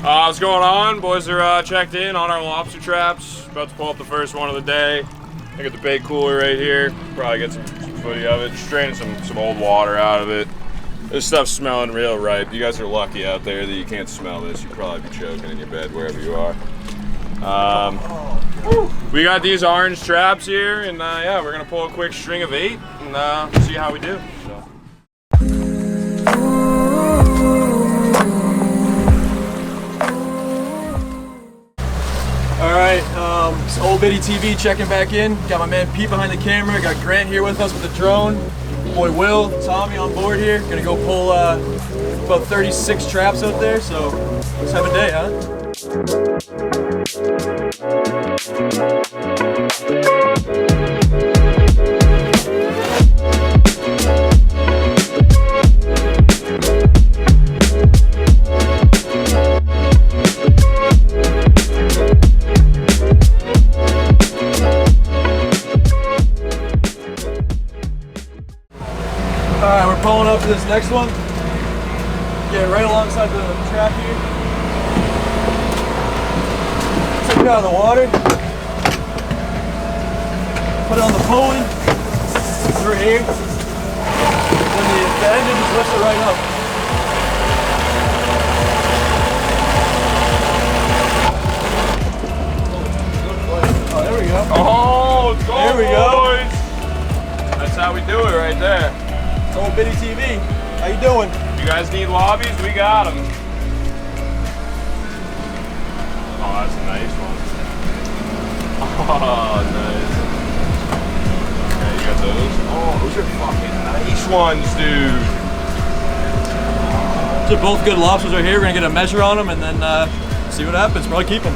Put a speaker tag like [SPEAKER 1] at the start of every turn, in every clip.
[SPEAKER 1] What's going on? Boys are checked in on our lobster traps. About to pull up the first one of the day. I got the bait cooler right here. Probably get some footy of it. Just draining some old water out of it. This stuff's smelling real ripe. You guys are lucky out there that you can't smell this. You'd probably be choking in your bed wherever you are. We got these orange traps here, and yeah, we're gonna pull a quick string of 8 and see how we do. So.
[SPEAKER 2] Alright, it's Old Bitty TV checking back in. Got my man Pete behind the camera. Got Grant here with us with the drone. Boy Will, Tommy on board here. Gonna go pull about 36 traps out there, so let's have a day, huh? Alright, we're pulling up to this next one. Get right alongside the trap here. Take it out of the water. Put it on the pulley. Through here. Then the engine just lifts it right up. Oh, there we go.
[SPEAKER 1] Oh, let's go,
[SPEAKER 2] there we
[SPEAKER 1] boys. That's how we do it right there.
[SPEAKER 2] It's Old Bitty TV. How you doing?
[SPEAKER 1] You guys need lobbies? We got them. Oh, that's a nice one. Oh, nice. Okay, you got those? Oh, those are fucking nice ones, dude.
[SPEAKER 2] So both good lobsters right here. We're gonna get a measure on them and then see what happens. Probably keep them.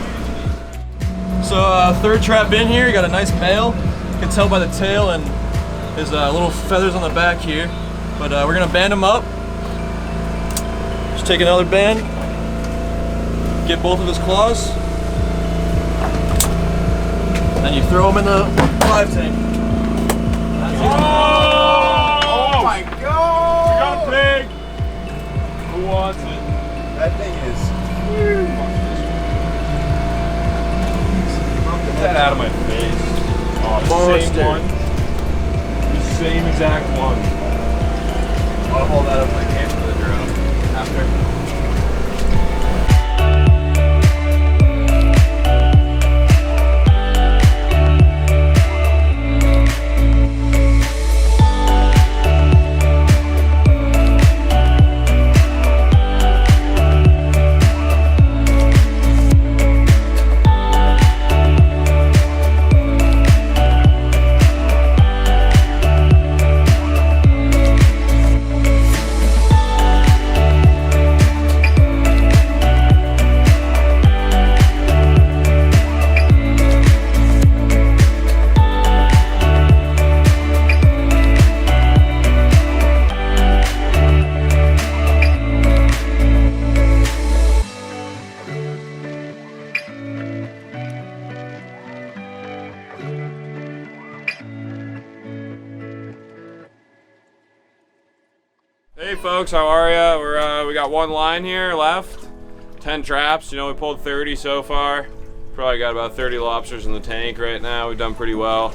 [SPEAKER 2] So third trap in here. You got a nice male. You can tell by the tail and his little feathers on the back here. But we're gonna band him up. Just take another band. Get both of his claws. And then you throw him in the live tank. That's it.
[SPEAKER 1] Oh my God! We got a pig. Who wants it?
[SPEAKER 3] That thing is huge.
[SPEAKER 1] Get that out of my face. Oh, the
[SPEAKER 3] Monster.
[SPEAKER 1] same one. The same exact one.
[SPEAKER 3] I'll hold that up like hand for the drone after.
[SPEAKER 1] Hey folks, how are ya? We got one line here left. 10 traps. You know, we pulled 30 so far. Probably got about 30 lobsters in the tank right now. We've done pretty well.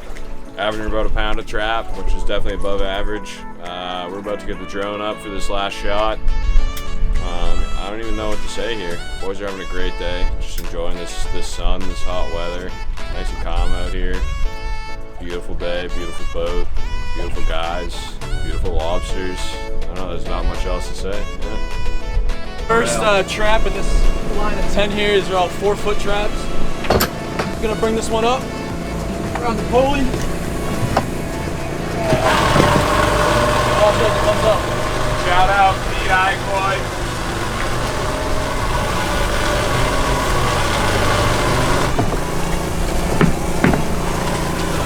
[SPEAKER 1] Averaging about a pound a trap, which is definitely above average. We're about to get the drone up for this last shot. I don't even know what to say here. Boys are having a great day. Just enjoying this sun, this hot weather. Nice and calm out here. Beautiful day, beautiful boat, beautiful guys, beautiful lobsters. I don't know, there's not much else to say. Yeah.
[SPEAKER 2] First trap in this line of 10 here is all 4-foot traps. Gonna bring this one up around the pulley. Also comes up.
[SPEAKER 1] Shout out Pete Boy.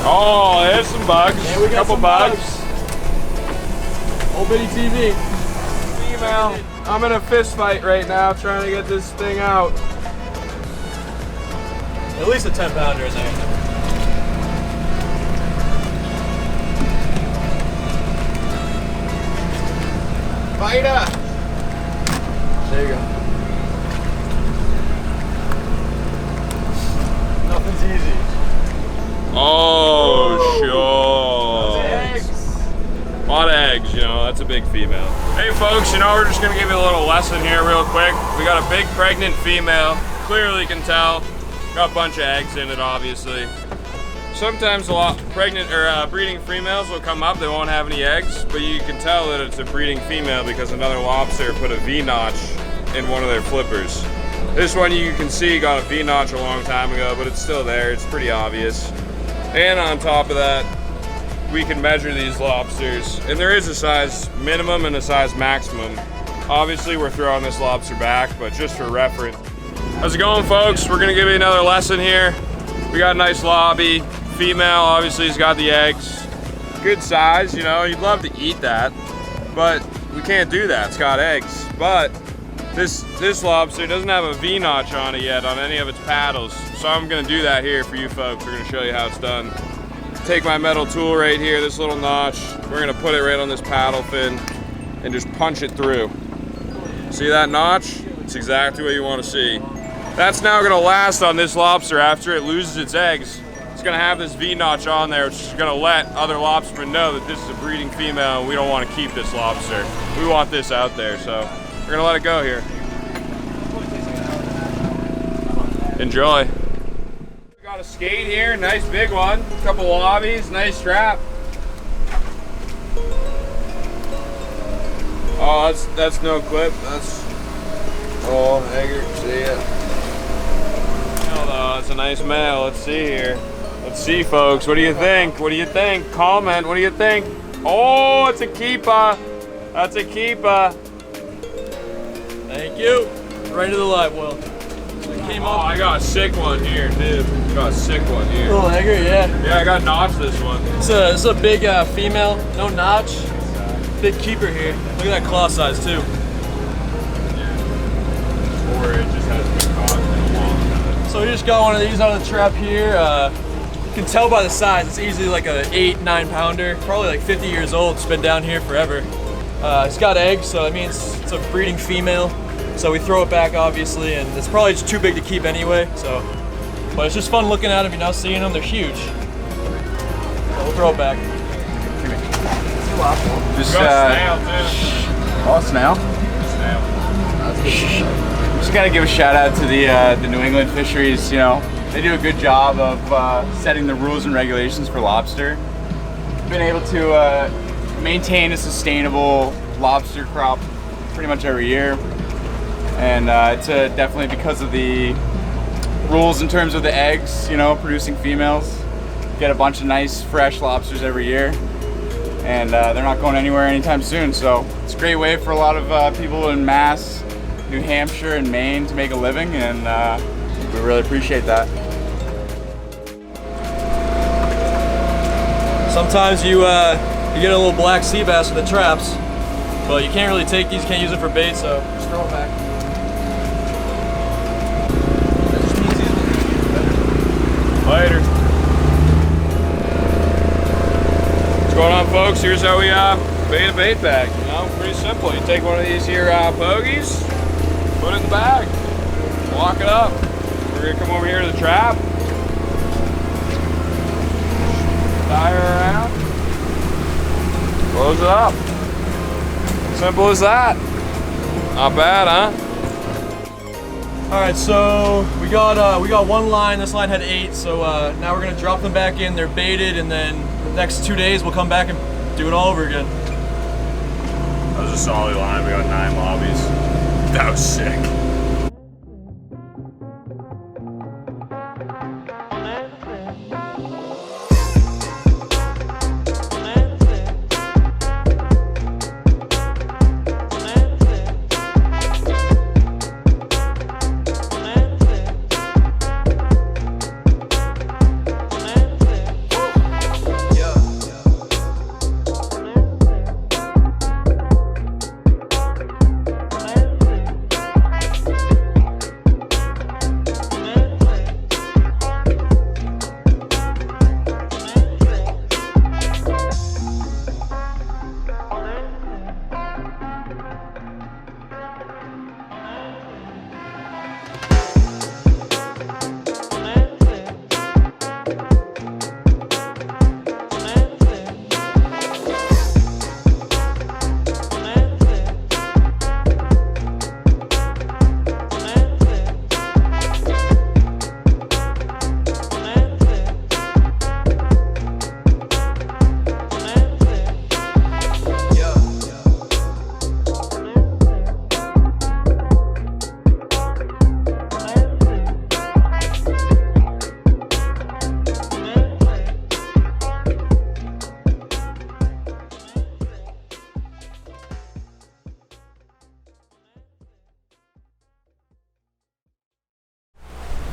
[SPEAKER 1] Oh, there's some bugs.
[SPEAKER 2] Yeah, we got
[SPEAKER 1] couple
[SPEAKER 2] some
[SPEAKER 1] bugs.
[SPEAKER 2] Old Bitty TV.
[SPEAKER 1] Female. I'm in a fist fight right now trying to get this thing out.
[SPEAKER 2] At least a 10-pounder in there.
[SPEAKER 3] Fighter!
[SPEAKER 2] There you go.
[SPEAKER 1] that's a big female. Hey folks, you know, we're just gonna give you a little lesson here real quick. We got a big pregnant female. Clearly you can tell. Got a bunch of eggs in it, obviously. Sometimes a lot pregnant or breeding females will come up, they won't have any eggs, but you can tell that it's a breeding female because another lobster put a V-notch in one of their flippers. This one you can see got a V-notch a long time ago, but it's still there, it's pretty obvious. And on top of that, we can measure these lobsters, and there is a size minimum and a size maximum. Obviously we're throwing this lobster back, but just for reference. How's it going, folks? We're gonna give you another lesson here. We got a nice lobby. Female, obviously, has got the eggs. Good size, you know, you'd love to eat that, but we can't do that, it's got eggs. But this lobster doesn't have a V-notch on it yet on any of its paddles, so I'm gonna do that here for you folks. We're gonna show you how it's done. Take my metal tool right here, this little notch, we're gonna put it right on this paddle fin and just punch it through. See that notch? It's exactly what you wanna see. That's now gonna last on this lobster after it loses its eggs. It's gonna have this V-notch on there, which is gonna let other lobstermen know that this is a breeding female and we don't wanna keep this lobster. We want this out there, so we're gonna let it go here. Enjoy. We got a skate here, nice big one. Couple lobbies, nice trap. Oh, that's no clip. Oh, Egger, see it. Oh, that's a nice male. Let's see here. Let's see, folks. What do you think? What do you think? Comment. What do you think? Oh, it's a keeper. That's a keeper.
[SPEAKER 2] Thank you. Right to the live well.
[SPEAKER 1] Came up. I got a sick one here, dude. Got a sick one here.
[SPEAKER 2] Little egger, yeah.
[SPEAKER 1] Yeah, I got notched this one.
[SPEAKER 2] It's a big female, no notch. Big keeper here. Look at that claw size too.
[SPEAKER 1] Or it just has been caught in a long time.
[SPEAKER 2] So we just got one of these out of the trap here. You can tell by the size, it's easily like a 8-9 pounder, probably like 50 years old. It's been down here forever. It's got eggs, so that means it's a breeding female. So we throw it back, obviously, and it's probably just too big to keep anyway. So, but it's just fun looking at them. You know, seeing them, they're huge. So we'll throw it back.
[SPEAKER 3] Just
[SPEAKER 1] Snail too.
[SPEAKER 3] oh, snail.
[SPEAKER 1] Snail.
[SPEAKER 3] Just gotta give a shout out to the New England fisheries. You know, they do a good job of setting the rules and regulations for lobster. Been able to maintain a sustainable lobster crop pretty much every year, and it's definitely because of the rules in terms of the eggs. You know, producing females. Get a bunch of nice fresh lobsters every year, and they're not going anywhere anytime soon. So it's a great way for a lot of people in Mass, New Hampshire, and Maine to make a living, and we really appreciate that.
[SPEAKER 2] Sometimes you get a little black sea bass with the traps, but you can't really take these, can't use it for bait, so just throw it back.
[SPEAKER 1] Later. What's going on, folks? Here's how we bait a bait bag. You know, pretty simple. You take one of these here pogies, put it in the bag, lock it up. We're gonna come over here to the trap, tie her around, close it up. Simple as that. Not bad, huh?
[SPEAKER 2] All right, so we got one line. This line had 8, so now we're gonna drop them back in. They're baited, and then the next 2 days we'll come back and do it all over again.
[SPEAKER 1] That was a solid line. We got 9 lobbies. That was sick.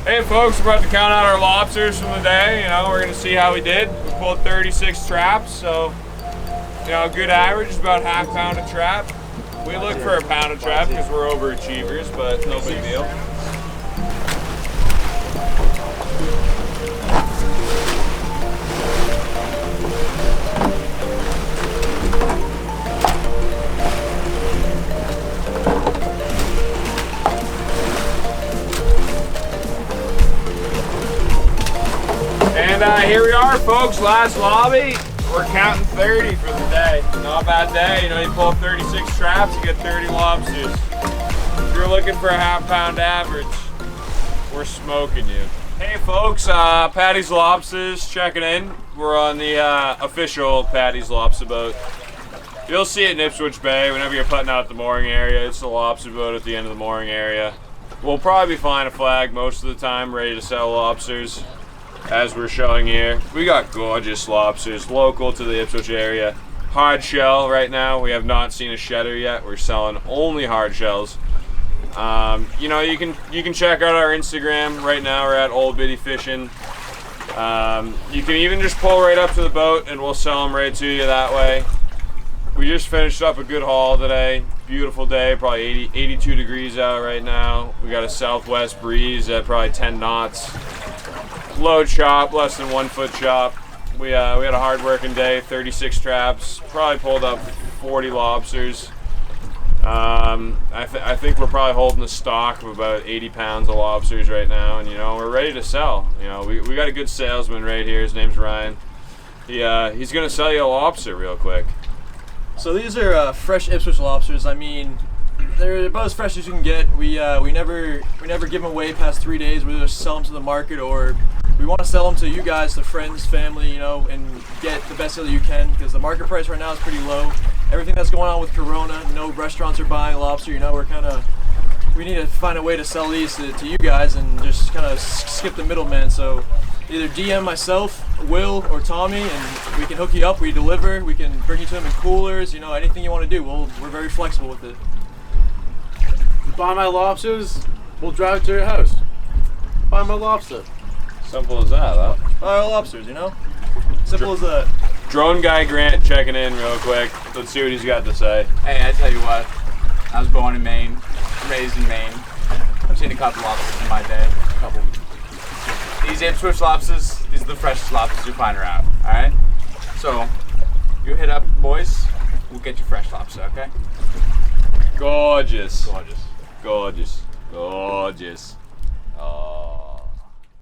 [SPEAKER 1] Hey folks, we're about to count out our lobsters from the day. You know, we're gonna see how we did. We pulled 36 traps, so you know, a good average is about half pound a trap. We look for a pound a trap because we're overachievers, but no big deal. And here we are, folks, last lobby. We're counting 30 for the day. Not a bad day. You know, you pull up 36 traps, you get 30 lobsters. If you're looking for a half pound average, we're smoking you. Hey folks, Patty's Lobsters checking in. We're on the official Patty's Lobster boat. You'll see it in Ipswich Bay whenever you're putting out the mooring area. It's the lobster boat at the end of the mooring area. We'll probably be flying a flag most of the time, ready to sell lobsters. As we're showing here, we got gorgeous lobsters local to the Ipswich area. Hard shell right now. We have not seen a shedder yet. We're selling only hard shells. You know, you can check out our Instagram right now. We're at Old Biddy Fishing. You can even just pull right up to the boat and we'll sell them right to you that way. We just finished up a good haul today. Beautiful day, probably 82 degrees out right now. We got a southwest breeze at probably 10 knots. Low chop, less than 1 foot chop. We had a hard working day, 36 traps, probably pulled up 40 lobsters. I think we're probably holding a stock of about 80 pounds of lobsters right now, and you know, we're ready to sell. You know, we got a good salesman right here. His name's Ryan. He's gonna sell you a lobster real quick.
[SPEAKER 2] So these are fresh Ipswich lobsters. I mean, they're about as fresh as you can get. We never give them away past 3 days. We just sell them to the market, or we want to sell them to you guys, to friends, family, you know, and get the best deal that you can, because the market price right now is pretty low. Everything that's going on with Corona, no restaurants are buying lobster. You know, we need to find a way to sell these to you guys and just kind of skip the middleman. So either DM myself, Will, or Tommy, and we can hook you up. We deliver. We can bring you to them in coolers. You know, anything you want to do. We're very flexible with it.
[SPEAKER 4] You buy my lobsters, we'll drive it to your house. Buy my lobster.
[SPEAKER 1] Simple as that, huh?
[SPEAKER 2] Buy our lobsters, you know? Simple as that.
[SPEAKER 1] Drone guy Grant checking in real quick. Let's see what he's got to say.
[SPEAKER 3] Hey, I tell you what, I was born in Maine, raised in Maine. I've seen a couple lobsters in my day. A couple. These Ipswich lobsters, these are the freshest lobsters you find around, alright? So, you hit up boys, we'll get you fresh lobster, okay?
[SPEAKER 1] Gorgeous.
[SPEAKER 3] Gorgeous.
[SPEAKER 1] Gorgeous. Gorgeous. Oh.